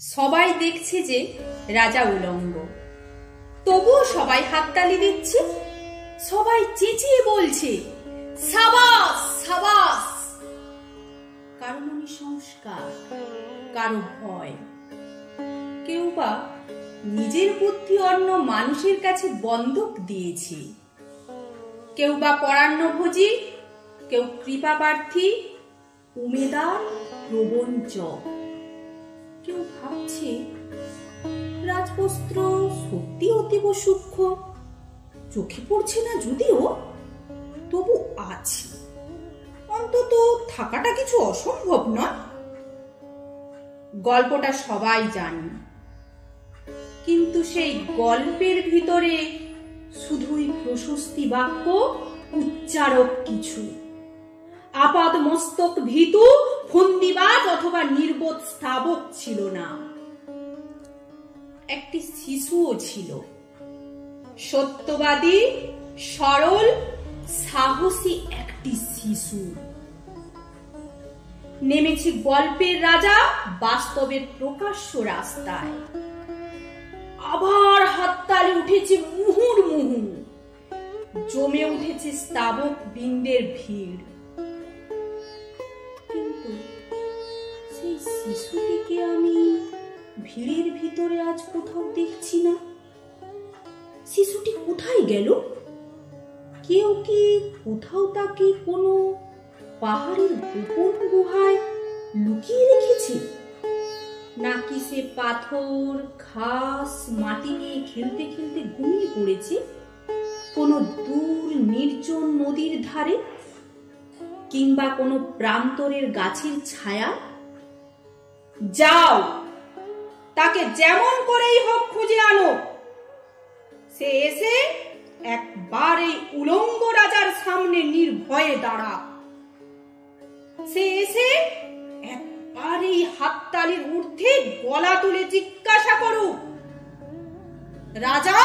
সবাই দেখছে যে রাজা উলঙ্গ, তবুও সবাই হাততালি দিচ্ছে, সবাই চেঁচিয়ে বলছে সাবাস সাবাস। কারো মনে সংস্কার, কারো ভয়, কেউ বা নিজের বুদ্ধি অন্য মানুষের কাছে বন্ধক দিয়েছে, কেউ বা পরান্নভোজী, কেউ কৃপা প্রার্থী, উমেদার প্রবঞ্চক। কেউ ভাবছে রাজবস্ত্র সত্যি অতীব সূক্ষ্ম, চোখে পড়ছে না যদিও, তবু আছে, অন্তত থাকাটা কিছু অসম্ভব নয়। গল্পটা সবাই জানে, কিন্তু সেই গল্পের ভিতরে শুধুই প্রশস্তি বাক্য, উচ্চারক কিছু। আপাদ মস্তক ভীতু ফন্দিবাজ অথবা নির্বোধ স্থাবক ছিল না। একটি শিশুও ছিল, সত্যবাদী, সরল, সাহসী একটি শিশু। নেমেছে গল্পের রাজা বাস্তবের প্রকাশ্য রাস্তায়। আবার হাততালি উঠেছে মুহুর্মুহু, জমে উঠেছে স্তাবক বৃন্দের ভিড়। কিন্তু সেই শিশুটিকে আমি ভিড়ের ভিতরে আজ কোথাও দেখছি না। শিশুটি কোথায় গেল? কেউ কি কোথাও তাকে কোনো পাহাড়ের গোপন গুহায় লুকিয়ে রেখেছে? নাকি সে পাথর, ঘাস, মাটি নিয়ে খেলতে খেলতে ঘুমিয়ে পড়েছে কোনো দূর নির্জন নদীর ধারে, কিংবা কোনো প্রান্তরের গাছের ছায়া? যাও, তাকে যেমন করেই হোক খুঁজে আনো। সে এসে একবার এই উলঙ্গ রাজার সামনে নির্ভয়ে দাঁড়া। সে এসে একবার এই হাততালির ঊর্ধ্বে গলা তুলে জিজ্ঞাসা করুক, রাজা